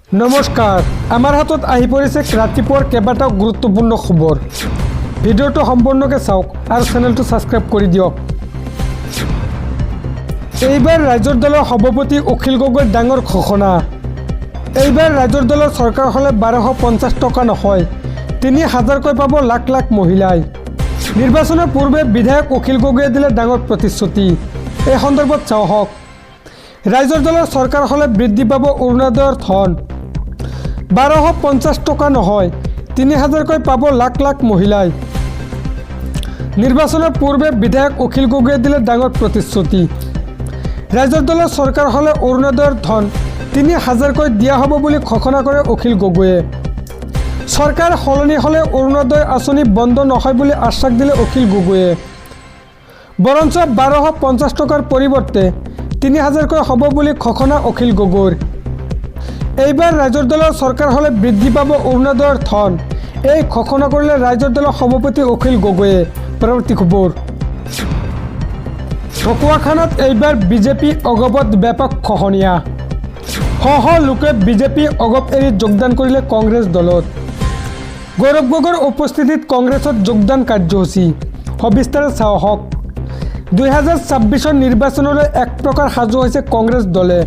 নমস্কাৰ, আমাৰ হাতত আহি পৰিছে ৰাতিপুৱাৰ কেইবাটাও গুৰুত্বপূৰ্ণ খবৰ। ভিডিঅ'টো সম্পূৰ্ণকৈ চাওক আৰু চেনেলটো ছাবস্ক্ৰাইব কৰি দিয়ক। এইবাৰ ৰাইজৰ দলৰ সভাপতি অখিল গগৈৰ ডাঙৰ ঘোষণা। এইবাৰ ৰাইজৰ দলৰ চৰকাৰ হ'লে 1250 টকা নহয়, 3000কৈ পাব লাখ লাখ মহিলাই। নিৰ্বাচনৰ পূৰ্বে বিধায়ক অখিল গগৈয়ে দিলে ডাঙৰ প্ৰতিশ্ৰুতি। এই সন্দৰ্ভত চাওক। ৰাইজৰ দলৰ চৰকাৰ হ'লে বৃদ্ধি পাব অৰুণোদয়ৰ ধন। 1250 টকা নহয়, 3000কৈ পাব লাখ লাখ মহিলাই। নিৰ্বাচনৰ পূৰ্বে বিধায়ক অখিল গগৈয়ে দিলে ডাঙৰ প্ৰতিশ্ৰুতি। ৰাইজৰ দলৰ চৰকাৰ হ'লে অৰুণোদয়ৰ ধন 3000কৈ দিয়া হ'ব বুলি ঘোষণা কৰে অখিল গগৈয়ে। চৰকাৰ সলনি হ'লে অৰুণোদয় আঁচনি বন্ধ নহয় বুলি আশ্বাস দিলে অখিল গগৈয়ে। বৰঞ্চ 1250 টকাৰ পৰিৱৰ্তে 3000কৈ হ'ব বুলি ঘোষণা অখিল গগৈৰ। এইবাৰ ৰাইজৰ দলৰ চৰকাৰ হ'লে বৃদ্ধি পাব অৰুণোদয়ৰ ধন, এই ঘোষণা কৰিলে ৰাইজৰ দলৰ সভাপতি অখিল গগৈয়ে। পৰৱৰ্তী খবৰ। ঢকুৱাখানাত এইবাৰ বিজেপি অগপত ব্যাপক খহনীয়া। শ লোকে বিজেপি অগপ এৰি যোগদান কৰিলে কংগ্ৰেছ দলত। গৌৰৱ গগৈৰ উপস্থিতিত কংগ্ৰেছত যোগদান কাৰ্যসূচী। সবিস্তাৰে চাওক। 2026 নিৰ্বাচনলৈ এক প্ৰকাৰ সাজু হৈছে কংগ্ৰেছ দলে।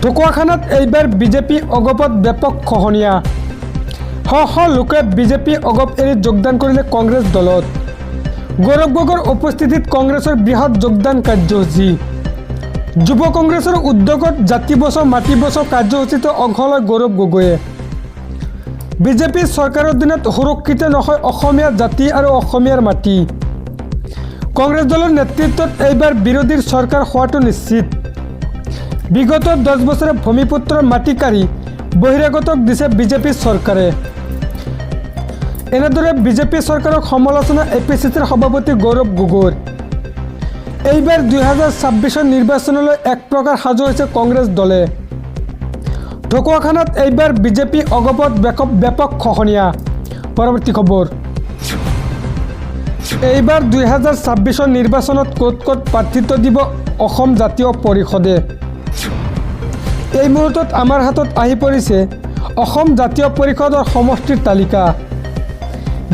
ঢকুৱাখানাত এইবাৰ বিজেপি অগপত ব্যাপক খহনীয়া। শ লোকে বিজেপি অগপ এৰি যোগদান কৰিলে কংগ্ৰেছ দলত। গৌৰৱ গগৈৰ উপস্থিতিত কংগ্ৰেছৰ বৃহৎ যোগদান কাৰ্যসূচী। যুৱ কংগ্ৰেছৰ উদ্যোগত জাতি বচাও মাটি বচাও কাৰ্যসূচীত অংশ লয় গৌৰৱ গগৈয়ে। বিজেপি চৰকাৰৰ দিনত সুৰক্ষিত নহয় অসমীয়া জাতি আৰু অসমীয়াৰ মাটি। কংগ্ৰেছ দলৰ নেতৃত্বত এইবাৰ বিৰোধীৰ চৰকাৰ হোৱাটো নিশ্চিত। বিগত 10 বছৰে ভূমিপুত্ৰৰ মাটি কাঢ়ি বহিৰাগতক দিছে বিজেপি চৰকাৰে। এনেদৰে বিজেপি চৰকাৰক সমালোচনা এপিচিচিৰ সভাপতি গৌৰৱ গগৈৰ। এইবাৰ 2026 নিৰ্বাচনলৈ এক প্ৰকাৰ সাজু হৈছে কংগ্ৰেছ দলে। ঢকুৱাখানাত এইবাৰ বিজেপি অগপত ব্যাপক খহনীয়া। পৰৱৰ্তী খবৰ। এইবাৰ 2026 নিৰ্বাচনত ক'ত ক'ত প্ৰাৰ্থিত্ব দিব অসম জাতীয় পৰিষদে। এই মুহূৰ্তত আমাৰ হাতত আহি পৰিছে অসম জাতীয় পৰিষদৰ সমষ্টিৰ তালিকা।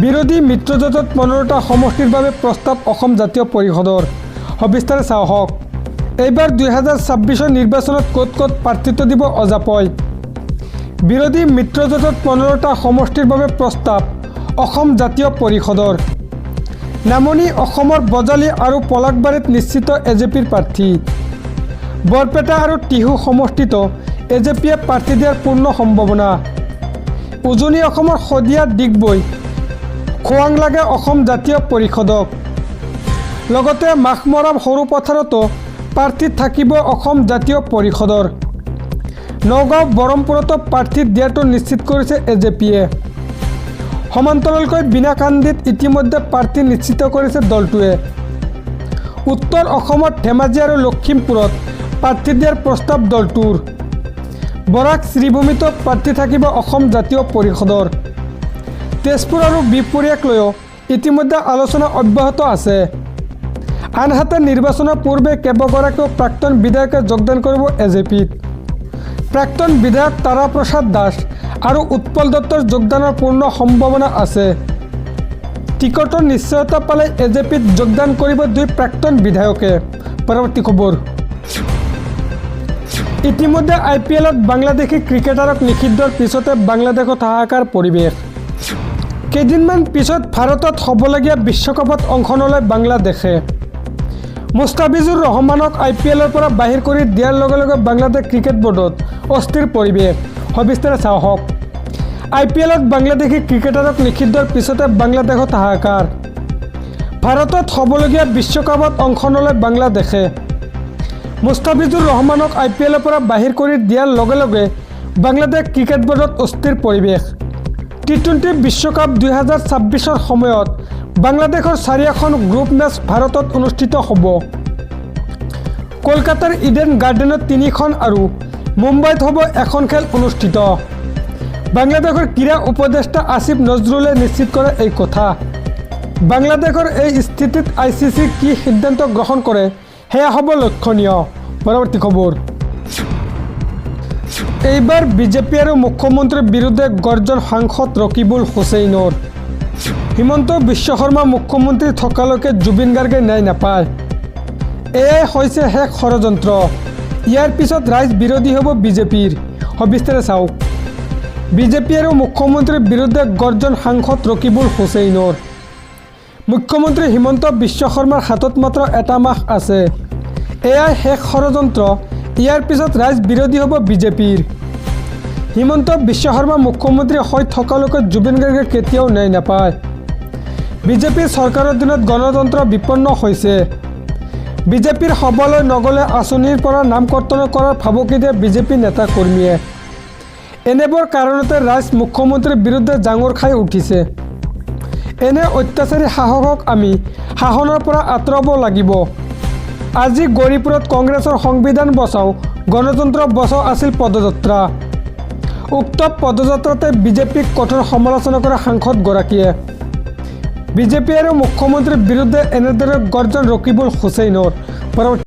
বিৰোধী মিত্ৰজোঁটত 15টা সমষ্টিৰ বাবে প্ৰস্তাৱ অসম জাতীয় পৰিষদৰ। সবিস্তাৰে চাওক। এইবাৰ 2026 নিৰ্বাচনত ক'ত ক'ত প্ৰাৰ্থিত্ব দিব অজাপই। বিৰোধী মিত্ৰজোঁটত 15টা সমষ্টিৰ বাবে প্ৰস্তাৱ অসম জাতীয় পৰিষদৰ। নামনি অসমৰ বজালী আৰু পলাশবাৰীত নিশ্চিত এজেপিৰ প্ৰাৰ্থী। বৰপেটা আৰু টিহু সমষ্টিত এজেপিয়ে প্ৰাৰ্থী দিয়াৰ পূৰ্ণ সম্ভাৱনা। উজনি অসমৰ শদিয়া ডিগবৈ খোৱাং লাগে অসম জাতীয় পৰিষদক। লগতে মাখমৰাম সৰু পথাৰতো প্ৰাৰ্থী থাকিব অসম জাতীয় পৰিষদৰ। নগাঁও বৰমপুৰতো প্ৰাৰ্থী দিয়াটো নিশ্চিত কৰিছে এজেপিয়ে। সমান্তৰালকৈ বিনাকান্দিত ইতিমধ্যে প্ৰাৰ্থী নিশ্চিত কৰিছে দলটোৱে। উত্তৰ অসমত ধেমাজি আৰু লখিমপুৰত প্ৰাৰ্থী দিয়াৰ প্ৰস্তাৱ দলটোৰ। বৰাক শ্ৰীভূমিতো প্ৰাৰ্থী থাকিব অসম জাতীয় পৰিষদৰ। তেজপুৰ আৰু বিহপুৰীয়াক লৈও ইতিমধ্যে আলোচনা অব্যাহত আছে। আনহাতে নিৰ্বাচনৰ পূৰ্বে কেইবাগৰাকীও প্ৰাক্তন বিধায়কে যোগদান কৰিব এজেপিত। প্ৰাক্তন বিধায়ক তাৰা প্ৰসাদ দাস আৰু উৎপল দত্তৰ যোগদানৰ পূৰ্ণ সম্ভাৱনা আছে। টিকটৰ নিশ্চয়তা পালে এজেপিত যোগদান কৰিব 2 প্ৰাক্তন বিধায়কে। পৰৱৰ্তী খবৰ। ইতিমধ্যে IPLত বাংলাদেশী ক্ৰিকেটাৰক নিষিদ্ধৰ পিছতে বাংলাদেশত হাহাকাৰ পৰিৱেশ। কেইদিনমান পিছত ভাৰতত হ'বলগীয়া বিশ্বকাপত অংশ নলয় বাংলাদেশে। মুস্তাফিজুৰ ৰহমানক IPLৰ পৰা বাহিৰ কৰি দিয়াৰ লগে লগে বাংলাদেশ ক্ৰিকেট বৰ্ডত অস্থিৰ পৰিৱেশ। সবিস্তাৰে চাওক। IPLত বাংলাদেশী ক্ৰিকেটাৰক নিষিদ্ধৰ পিছতে বাংলাদেশত হাহাকাৰ। ভাৰতত হ'বলগীয়া বিশ্বকাপত অংশ নলয় বাংলাদেশে। মুস্তাফিজুৰ ৰহমানক IPLৰ পৰা বাহিৰ কৰি দিয়াৰ লগে লগে বাংলাদেশ ক্ৰিকেট বৰ্ডত অস্থিৰ পৰিৱেশ। T20 বিশ্বকাপ 2026ৰ সময়ত বাংলাদেশৰ 4খন গ্ৰুপ মেচ ভাৰতত অনুষ্ঠিত হ'ব। কলকাতাৰ ইডেন গাৰ্ডেনত 3খন আৰু মুম্বাইত হ'ব এখন খেল অনুষ্ঠিত। বাংলাদেশৰ ক্ৰীড়া উপদেষ্টা আসিফ নজৰুলে নিশ্চিত কৰে এই কথা। বাংলাদেশৰ এই স্থিতিত ICC কি সিদ্ধান্ত গ্ৰহণ কৰে সেয়া হ'ব লক্ষণীয়। পৰৱৰ্তী খবৰ। এইবাৰ বিজেপি আৰু মুখ্যমন্ত্ৰীৰ বিৰুদ্ধে গৰ্জন সাংসদ ৰকিবুল হুছেইনৰ। হিমন্ত বিশ্ব শৰ্মা মুখ্যমন্ত্ৰী থকালৈকে জুবিন গাৰ্গে ন্যায় নাপায়। এয়াই হৈছে শেষ ষড়যন্ত্ৰ। ইয়াৰ পিছত ৰাইজ বিৰোধী হ'ব বিজেপিৰ। সবিস্তাৰে চাওক। বিজেপি আৰু মুখ্যমন্ত্ৰীৰ বিৰুদ্ধে গৰ্জন সাংসদ ৰকিবুল হুছেইনৰ। মুখ্যমন্ত্ৰী হিমন্ত বিশ্ব শৰ্মাৰ হাতত মাত্ৰ এটা মাহ আছে। এয়াই শেষ ষড়যন্ত্ৰ। ইয়াৰ পিছত ৰাইজ বিৰোধী হ'ব বিজেপিৰ। হিমন্ত বিশ্ব শৰ্মা মুখ্যমন্ত্ৰী হৈ থকালৈকে জুবিন গাৰ্গে কেতিয়াও ন্যায় নাপায়। বিজেপিৰ চৰকাৰৰ দিনত গণতন্ত্ৰ বিপন্ন হৈছে। বিজেপিৰ সভালৈ নগ'লে আঁচনিৰ পৰা নাম কৰ্তন কৰাৰ ভাবুকি দিয়ে বিজেপি নেতা কৰ্মীয়ে। এনেবোৰ কাৰণতে ৰাইজ মুখ্যমন্ত্ৰীৰ বিৰুদ্ধে জাঙুৰ খাই উঠিছে। এনে অত্যাচাৰী শাসকক আমি শাসনৰ পৰা আঁতৰাব লাগিব। আজি গৌৰীপুৰত কংগ্ৰেছৰ সংবিধান বচাও গণতন্ত্ৰ বচাও আছিল পদযাত্ৰা। উক্ত পদযাত্ৰাতে বিজেপিক কঠোৰ সমালোচনা কৰা সাংসদগৰাকীয়ে। বিজেপি আৰু মুখ্যমন্ত্ৰীৰ বিৰুদ্ধে এনেদৰে গৰ্জন ৰকিবুল হুছেইনৰ।